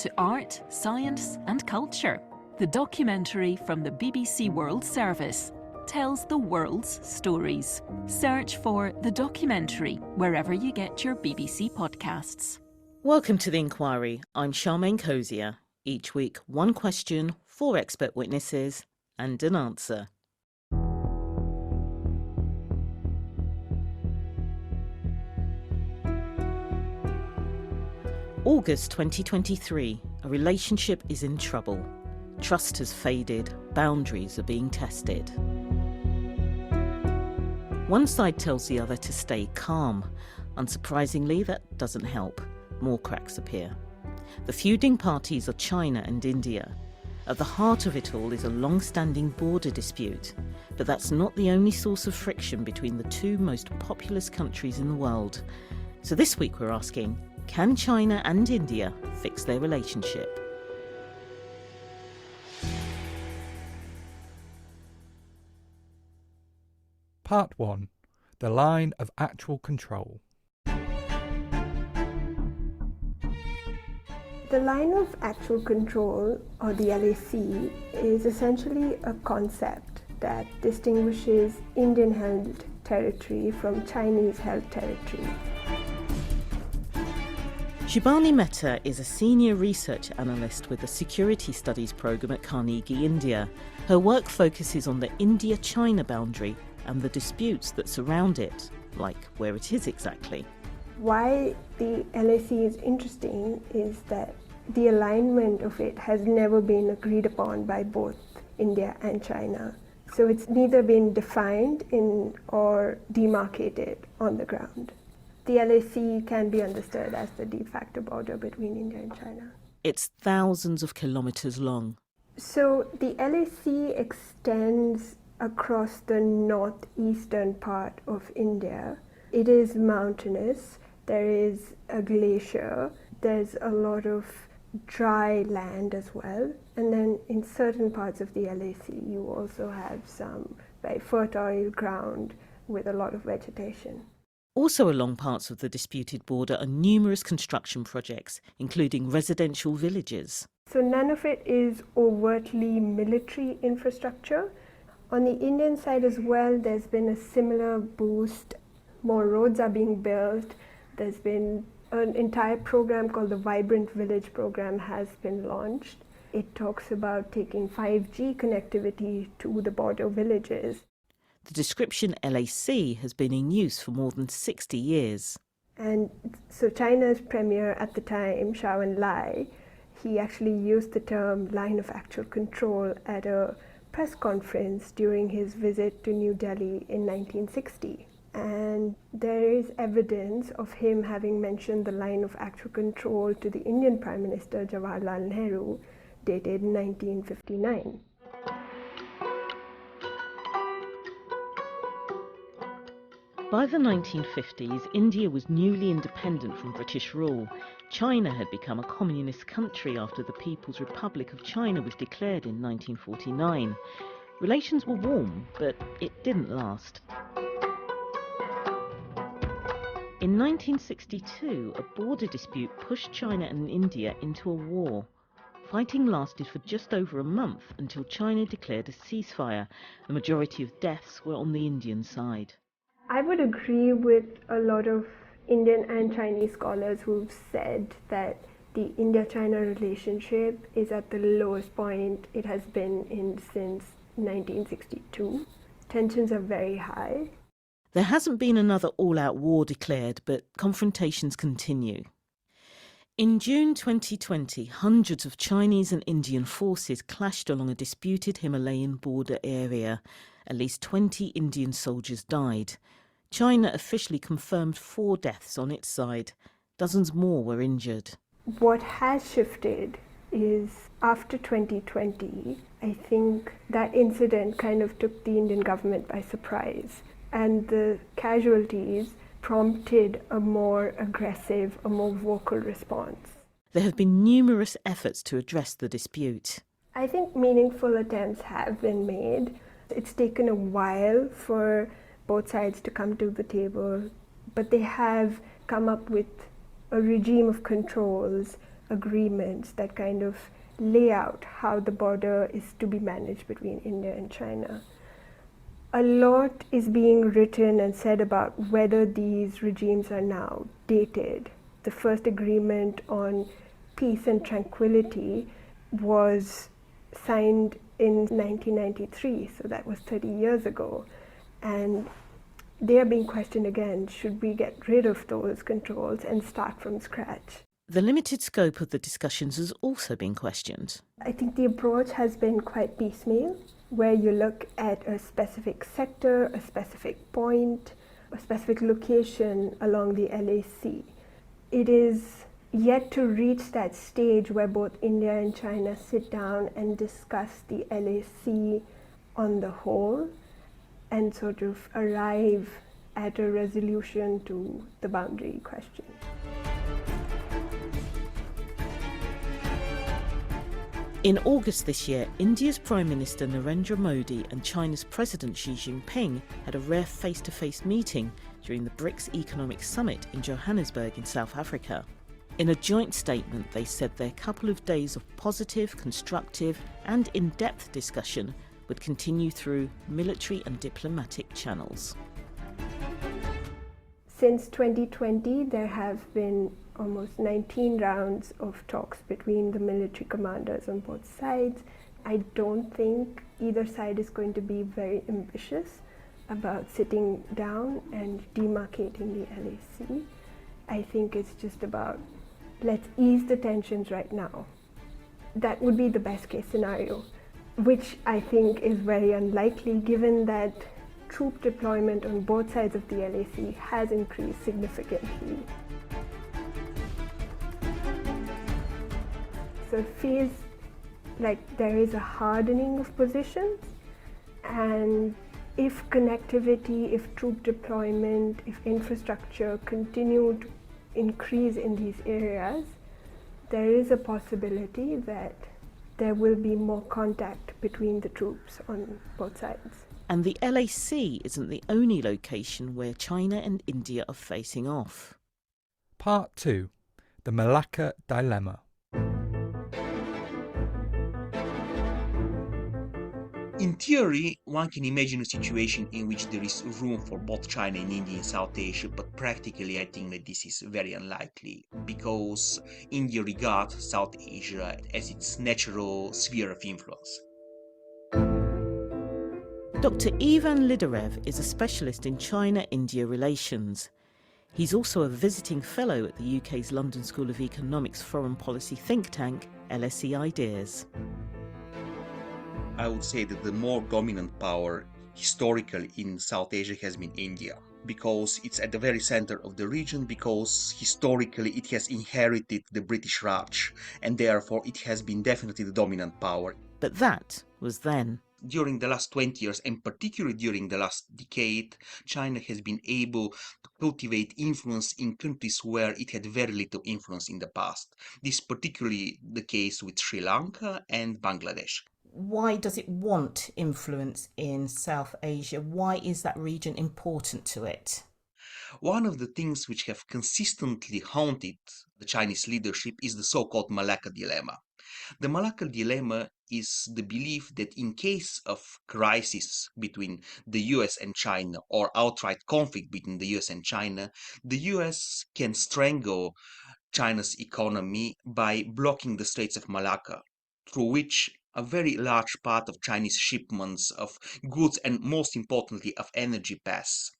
to art, science and culture. The documentary from the BBC World Service tells the world's stories. Search for The Documentary wherever you get your BBC podcasts. Welcome to The Inquiry. I'm Charmaine Cozier. Each week, one question, 4 expert witnesses and an answer. August 2023. A relationship is in trouble. Trust has faded. Boundaries are being tested. One side tells the other to stay calm. Unsurprisingly, that doesn't help. More cracks appear. The feuding parties are China and India. At the heart of it all is a long-standing border dispute. But that's not the only source of friction between the two most populous countries in the world. So this week we're asking, can China and India fix their relationship? Part 1. The line of actual control. The line of actual control, or the LAC, is essentially a concept that distinguishes Indian-held territory from Chinese-held territory. Shibani Mehta is a senior research analyst with the Security Studies programme at Carnegie, India. Her work focuses on the India-China boundary and the disputes that surround it, like where it is exactly. Why the LAC is interesting is that the alignment of it has never been agreed upon by both India and China. So it's neither been defined in or demarcated on the ground. The LAC can be understood as the de facto border between India and China. It's thousands of kilometres long. So the LAC extends across the northeastern part of India. It is mountainous, there is a glacier, there's a lot of dry land as well, and then in certain parts of the LAC you also have some very fertile ground with a lot of vegetation. Also along parts of the disputed border are numerous construction projects, including residential villages. So none of it is overtly military infrastructure. On the Indian side as well, there's been a similar boost. More roads are being built. There's been an entire program called the Vibrant Village program has been launched. It talks about taking 5G connectivity to the border villages. The description LAC has been in use for more than 60 years. And so China's premier at the time, Zhou Enlai, he actually used the term line of actual control at a press conference during his visit to New Delhi in 1960. And there is evidence of him having mentioned the line of actual control to the Indian Prime Minister Jawaharlal Nehru, dated 1959. By the 1950s, India was newly independent from British rule. China had become a communist country after the People's Republic of China was declared in 1949. Relations were warm, but it didn't last. In 1962, a border dispute pushed China and India into a war. Fighting lasted for just over a month until China declared a ceasefire. The majority of deaths were on the Indian side. I would agree with a lot of Indian and Chinese scholars who've said that the India-China relationship is at the lowest point it has been in since 1962. Tensions are very high. There hasn't been another all-out war declared, but confrontations continue. In June 2020, hundreds of Chinese and Indian forces clashed along a disputed Himalayan border area. At least 20 Indian soldiers died. China officially confirmed 4 deaths on its side. Dozens more were injured. What has shifted is after 2020, I think that incident kind of took the Indian government by surprise. And the casualties prompted a more aggressive, a more vocal response. There have been numerous efforts to address the dispute. I think meaningful attempts have been made. It's taken a while for both sides to come to the table, but they have come up with a regime of controls, agreements that kind of lay out how the border is to be managed between India and China. A lot is being written and said about whether these regimes are now dated. The first agreement on peace and tranquility was signed in 1993, so that was 30 years ago. And they are being questioned again. Should we get rid of those controls and start from scratch? The limited scope of the discussions has also been questioned. I think the approach has been quite piecemeal, where you look at a specific sector, a specific point, a specific location along the LAC. It is yet to reach that stage where both India and China sit down and discuss the LAC on the whole and sort of arrive at a resolution to the boundary question. In August this year, India's Prime Minister Narendra Modi and China's President Xi Jinping had a rare face-to-face meeting during the BRICS Economic Summit in Johannesburg in South Africa. In a joint statement, they said their couple of days of positive, constructive and in-depth discussion would continue through military and diplomatic channels. Since 2020, there have been almost 19 rounds of talks between the military commanders on both sides. I don't think either side is going to be very ambitious about sitting down and demarcating the LAC. I think it's just about let's ease the tensions right now. That would be the best case scenario, which I think is very unlikely given that troop deployment on both sides of the LAC has increased significantly. So it feels like there is a hardening of positions, and if connectivity, if troop deployment, if infrastructure continue to increase in these areas, there is a possibility that there will be more contact between the troops on both sides. And the LAC isn't the only location where China and India are facing off. Part 2. The Malacca Dilemma. In theory, one can imagine a situation in which there is room for both China and India in South Asia, but practically I think that this is very unlikely, because India regards South Asia as its natural sphere of influence. Dr. Ivan Lidarev is a specialist in China-India relations. He's also a visiting fellow at the UK's London School of Economics foreign policy think tank, LSE Ideas. I would say that the more dominant power historically in South Asia has been India, because it's at the very center of the region, because historically it has inherited the British Raj, and therefore it has been definitely the dominant power. But that was then. During the last 20 years, and particularly during the last decade, China has been able to cultivate influence in countries where it had very little influence in the past. This is particularly the case with Sri Lanka and Bangladesh. Why does it want influence in South Asia? Why is that region important to it? One of the things which have consistently haunted the Chinese leadership is the so-called Malacca dilemma. The Malacca dilemma is the belief that in case of crisis between the US and China, or outright conflict between the US and China, the US can strangle China's economy by blocking the Straits of Malacca, through which a very large part of Chinese shipments of goods and, most importantly, of energy pass.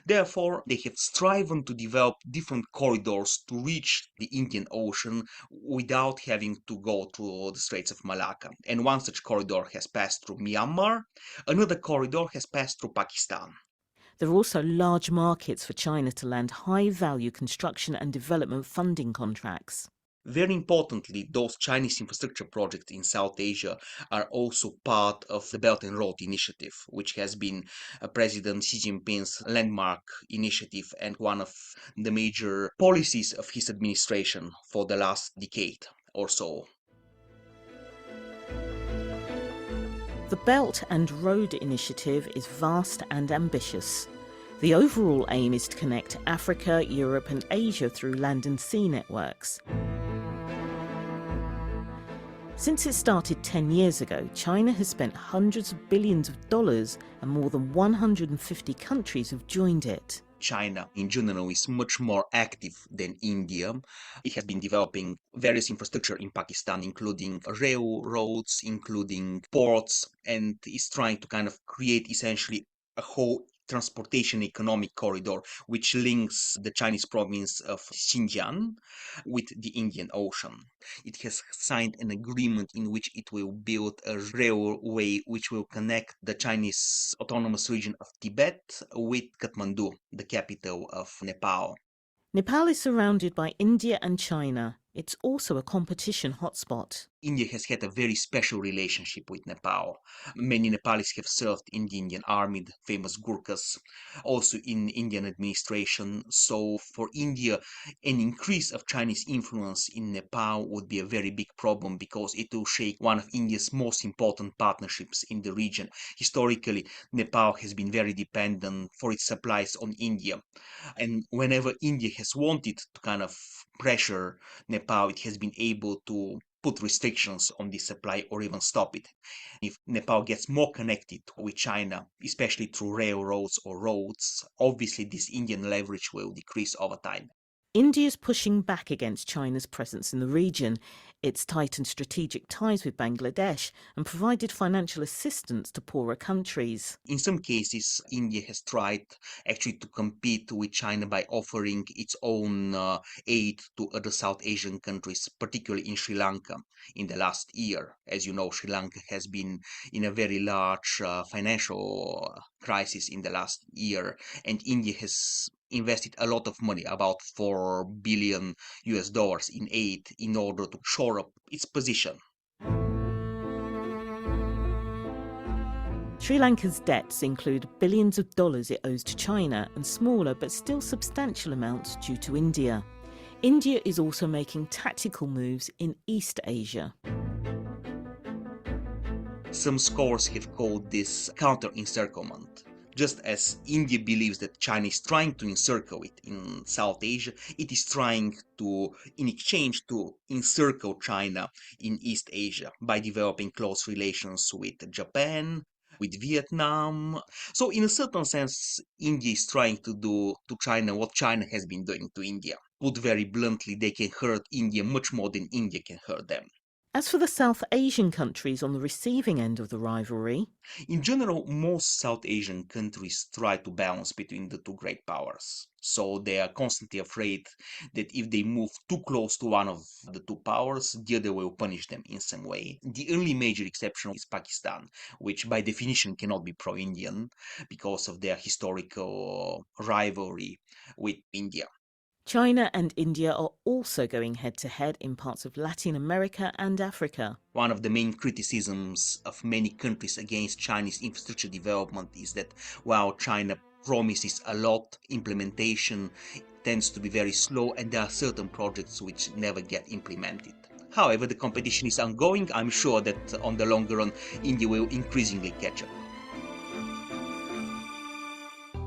Therefore, they have striven to develop different corridors to reach the Indian Ocean without having to go through the Straits of Malacca. And one such corridor has passed through Myanmar, another corridor has passed through Pakistan. There are also large markets for China to land high-value construction and development funding contracts. Very importantly, those Chinese infrastructure projects in South Asia are also part of the Belt and Road Initiative, which has been President Xi Jinping's landmark initiative and one of the major policies of his administration for the last decade or so. The Belt and Road Initiative is vast and ambitious. The overall aim is to connect Africa, Europe and Asia through land and sea networks. Since it started 10 years ago, China has spent hundreds of billions of dollars and more than 150 countries have joined it. China in general is much more active than India. It has been developing various infrastructure in Pakistan, including railroads, including ports, and is trying to kind of create essentially a whole transportation economic corridor which links the Chinese province of Xinjiang with the Indian Ocean. It has signed an agreement in which it will build a railway which will connect the Chinese autonomous region of Tibet with Kathmandu, the capital of Nepal. Nepal is surrounded by India and China. It's also a competition hotspot. India has had a very special relationship with Nepal. Many Nepalis have served in the Indian army, the famous Gurkhas, also in Indian administration. So for India, an increase of Chinese influence in Nepal would be a very big problem because it will shake one of India's most important partnerships in the region. Historically, Nepal has been very dependent for its supplies on India. And whenever India has wanted to kind of pressure Nepal, it has been able to put restrictions on the supply or even stop it. If Nepal gets more connected with China, especially through railroads or roads, obviously this Indian leverage will decrease over time. India is pushing back against China's presence in the region. It's tightened strategic ties with Bangladesh and provided financial assistance to poorer countries. In some cases, India has tried actually to compete with China by offering its own aid to other South Asian countries, particularly in Sri Lanka in the last year. As you know, Sri Lanka has been in a very large financial crisis in the last year, and India has invested a lot of money, about $4 billion in aid in order to shore up its position. Sri Lanka's debts include billions of dollars it owes to China and smaller but still substantial amounts due to India. India is also making tactical moves in East Asia. Some scholars have called this counter-encirclement. Just as India believes that China is trying to encircle it in South Asia, it is trying to, in exchange, to encircle China in East Asia by developing close relations with Japan, with Vietnam. So in a certain sense, India is trying to do to China what China has been doing to India. Put very bluntly, they can hurt India much more than India can hurt them. As for the South Asian countries on the receiving end of the rivalry, in general, most South Asian countries try to balance between the two great powers. So they are constantly afraid that if they move too close to one of the two powers, the other will punish them in some way. The only major exception is Pakistan, which by definition cannot be pro-Indian because of their historical rivalry with India. China and India are also going head-to-head in parts of Latin America and Africa. One of the main criticisms of many countries against Chinese infrastructure development is that while China promises a lot, implementation tends to be very slow, and there are certain projects which never get implemented. However, the competition is ongoing. I'm sure that on the longer run, India will increasingly catch up.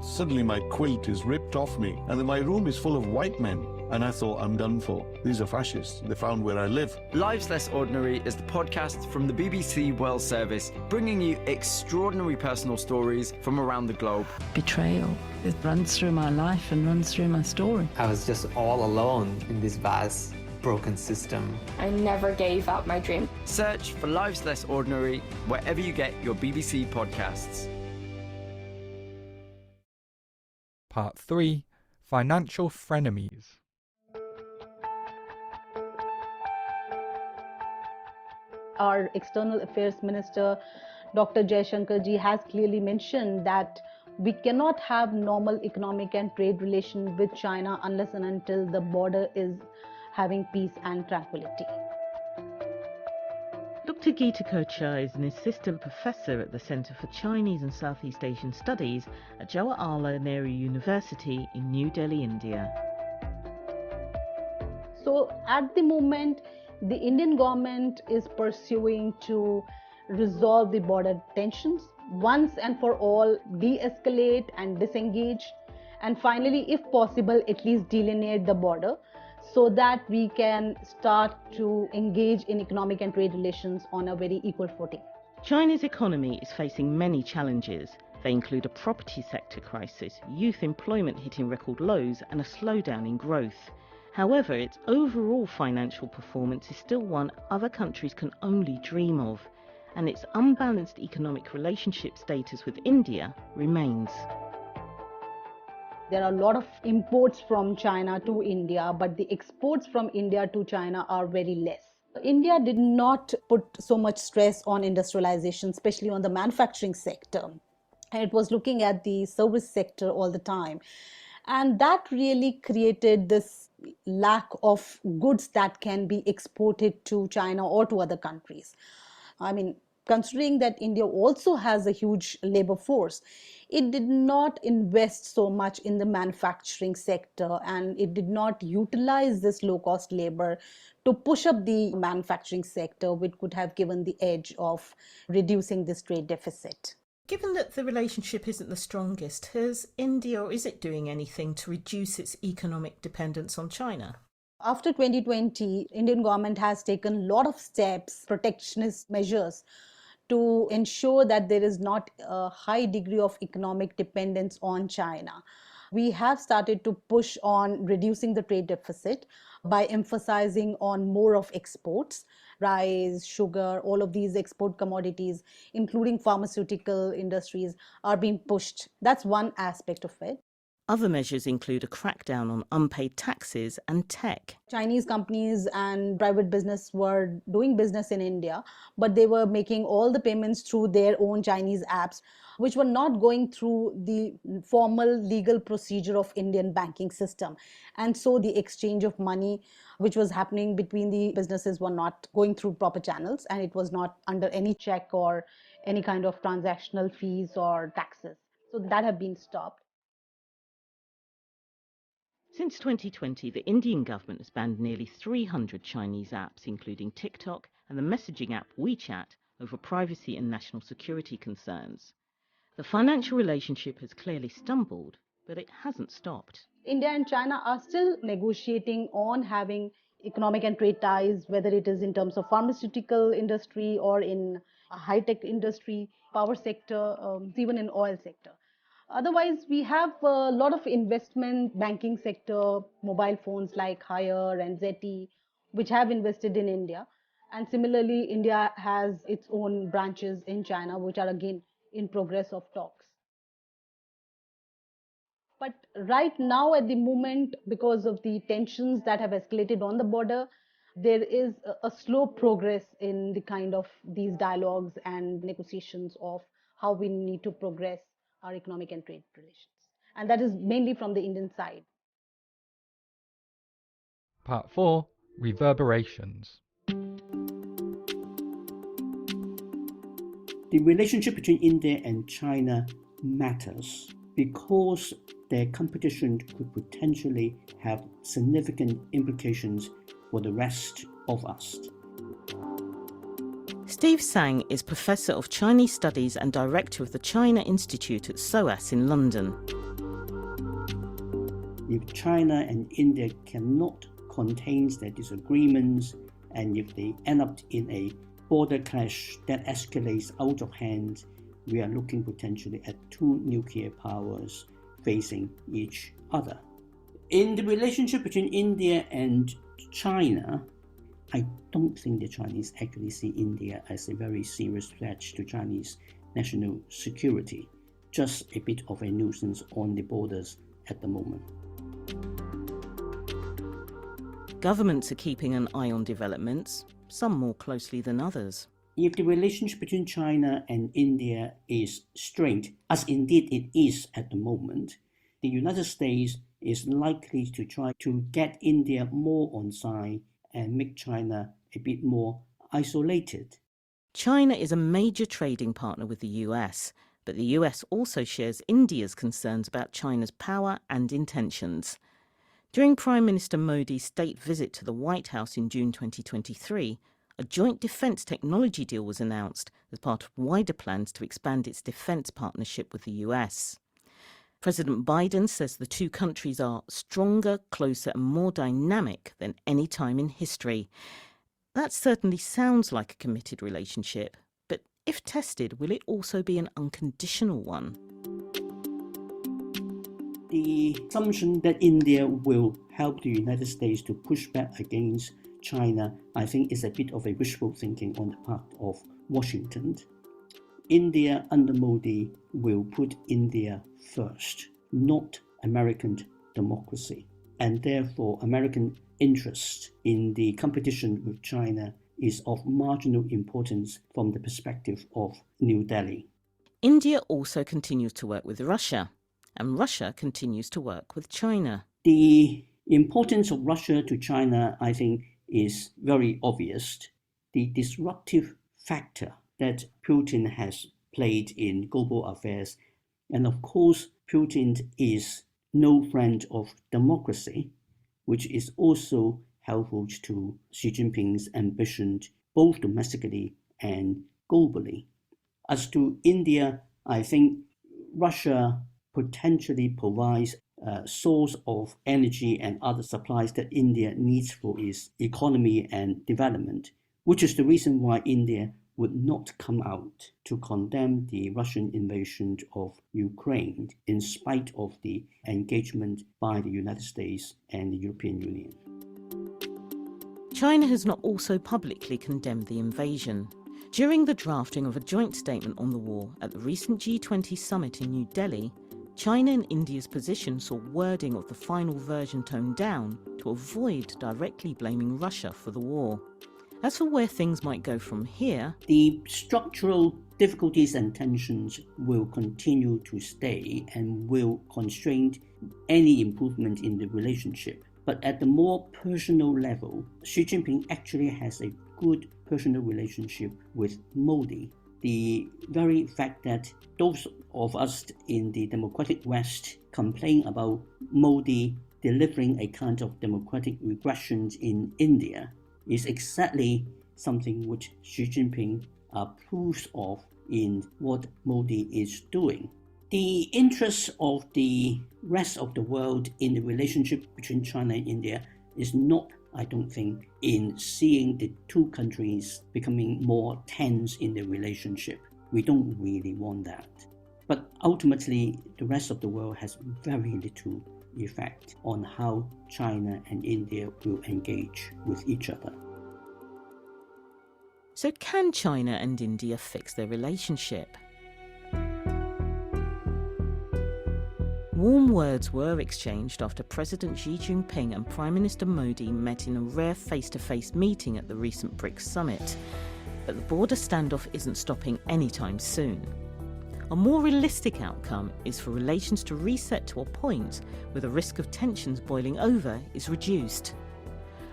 Suddenly my quilt is ripped off me, and then my room is full of white men. And I thought, I'm done for. These are fascists. They found where I live. Lives Less Ordinary is the podcast from the BBC World Service, bringing you extraordinary personal stories from around the globe. Betrayal. It runs through my life and runs through my story. I was just all alone in this vast, broken system. I never gave up my dream. Search for Lives Less Ordinary wherever you get your BBC podcasts. Part 3. Financial Frenemies. Our External Affairs Minister, Dr. Jaishankar ji, has clearly mentioned that we cannot have normal economic and trade relations with China unless and until the border is having peace and tranquility. Dr. Geeta Kochhar is an assistant professor at the Centre for Chinese and Southeast Asian Studies at Jawaharlal Nehru University in New Delhi, India. So at the moment, the Indian government is pursuing to resolve the border tensions, once and for all de-escalate and disengage, and finally, if possible, at least delineate the border so that we can start to engage in economic and trade relations on a very equal footing. China's economy is facing many challenges. They include a property sector crisis, youth employment hitting record lows, and a slowdown in growth. However, its overall financial performance is still one other countries can only dream of, and its unbalanced economic relationship status with India remains. There are a lot of imports from China to India, but the exports from India to China are very less. India did not put so much stress on industrialization, especially on the manufacturing sector. And it was looking at the service sector all the time. And that really created this lack of goods that can be exported to China or to other countries. I mean, considering that India also has a huge labor force, it did not invest so much in the manufacturing sector, and it did not utilize this low-cost labor to push up the manufacturing sector, which could have given the edge of reducing this trade deficit. Given that the relationship isn't the strongest, has India, or is it doing anything to reduce its economic dependence on China? After 2020, Indian government has taken a lot of steps, protectionist measures, to ensure that there is not a high degree of economic dependence on China. We have started to push on reducing the trade deficit by emphasizing on more of exports. Rice, sugar, all of these export commodities, including pharmaceutical industries, are being pushed. That's one aspect of it. Other measures include a crackdown on unpaid taxes and tech. Chinese companies and private business were doing business in India, but they were making all the payments through their own Chinese apps, which were not going through the formal legal procedure of Indian banking system. And so the exchange of money which was happening between the businesses were not going through proper channels, and it was not under any check or any kind of transactional fees or taxes. So that have been stopped. Since 2020, the Indian government has banned nearly 300 Chinese apps, including TikTok and the messaging app WeChat, over privacy and national security concerns. The financial relationship has clearly stumbled, but it hasn't stopped. India and China are still negotiating on having economic and trade ties, whether it is in terms of pharmaceutical industry or in a high-tech industry, power sector, even in oil sector. Otherwise, we have a lot of investment, banking sector, mobile phones like Hire and Zeti, which have invested in India. And similarly, India has its own branches in China, which are again in progress of talks. But right now, at the moment, because of the tensions that have escalated on the border, there is a slow progress in the kind of these dialogues and negotiations of how we need to progress our economic and trade relations. And that is mainly from the Indian side. Part 4, Reverberations. The relationship between India and China matters because their competition could potentially have significant implications for the rest of us. Steve Sang is Professor of Chinese Studies and Director of the China Institute at SOAS in London. If China and India cannot contain their disagreements, and if they end up in a border clash that escalates out of hand, we are looking potentially at two nuclear powers facing each other. In the relationship between India and China, I don't think the Chinese actually see India as a very serious threat to Chinese national security, just a bit of a nuisance on the borders at the moment. Governments are keeping an eye on developments, some more closely than others. If the relationship between China and India is strained, as indeed it is at the moment, the United States is likely to try to get India more on side and make China a bit more isolated. China is a major trading partner with the US, but the US also shares India's concerns about China's power and intentions. During Prime Minister Modi's state visit to the White House in June 2023, a joint defence technology deal was announced as part of wider plans to expand its defence partnership with the US. President Biden says the two countries are stronger, closer and more dynamic than any time in history. That certainly sounds like a committed relationship, but if tested, will it also be an unconditional one? The assumption that India will help the United States to push back against China, I think, is a bit of a wishful thinking on the part of Washington. India under Modi will put India first, not American democracy. And therefore, American interest in the competition with China is of marginal importance from the perspective of New Delhi. India also continues to work with Russia, and Russia continues to work with China. The importance of Russia to China, I think, is very obvious. The disruptive factor that Putin has played in global affairs, and of course, Putin is no friend of democracy, which is also helpful to Xi Jinping's ambition, both domestically and globally. As to India, I think Russia potentially provides a source of energy and other supplies that India needs for its economy and development, which is the reason why India would not come out to condemn the Russian invasion of Ukraine in spite of the engagement by the United States and the European Union. China has not also publicly condemned the invasion. During the drafting of a joint statement on the war at the recent G20 summit in New Delhi, China and India's position saw wording of the final version toned down to avoid directly blaming Russia for the war. As for where things might go from here, the structural difficulties and tensions will continue to stay and will constrain any improvement in the relationship. But at the more personal level, Xi Jinping actually has a good personal relationship with Modi. The very fact that those of us in the democratic West complain about Modi delivering a kind of democratic regression in India is exactly something which Xi Jinping approves of in what Modi is doing. The interest of the rest of the world in the relationship between China and India is not, I don't think, in seeing the two countries becoming more tense in the relationship. We don't really want that. But ultimately, the rest of the world has very little effect on how China and India will engage with each other. So can China and India fix their relationship? Warm words were exchanged after President Xi Jinping and Prime Minister Modi met in a rare face-to-face meeting at the recent BRICS summit. But the border standoff isn't stopping anytime soon. A more realistic outcome is for relations to reset to a point where the risk of tensions boiling over is reduced.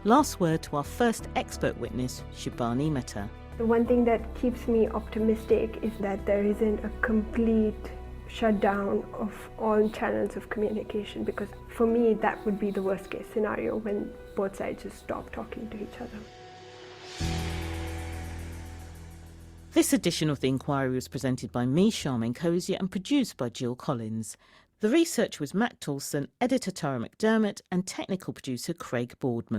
Last word to our first expert witness, Shibani Mehta. The one thing that keeps me optimistic is that there isn't a complete shutdown of all channels of communication, because for me that would be the worst case scenario, when both sides just stop talking to each other. This edition of The Inquiry was presented by me, Charmaine Cozier, and produced by Jill Collins. The research was Matt Tolson, editor Tara McDermott, and technical producer Craig Boardman.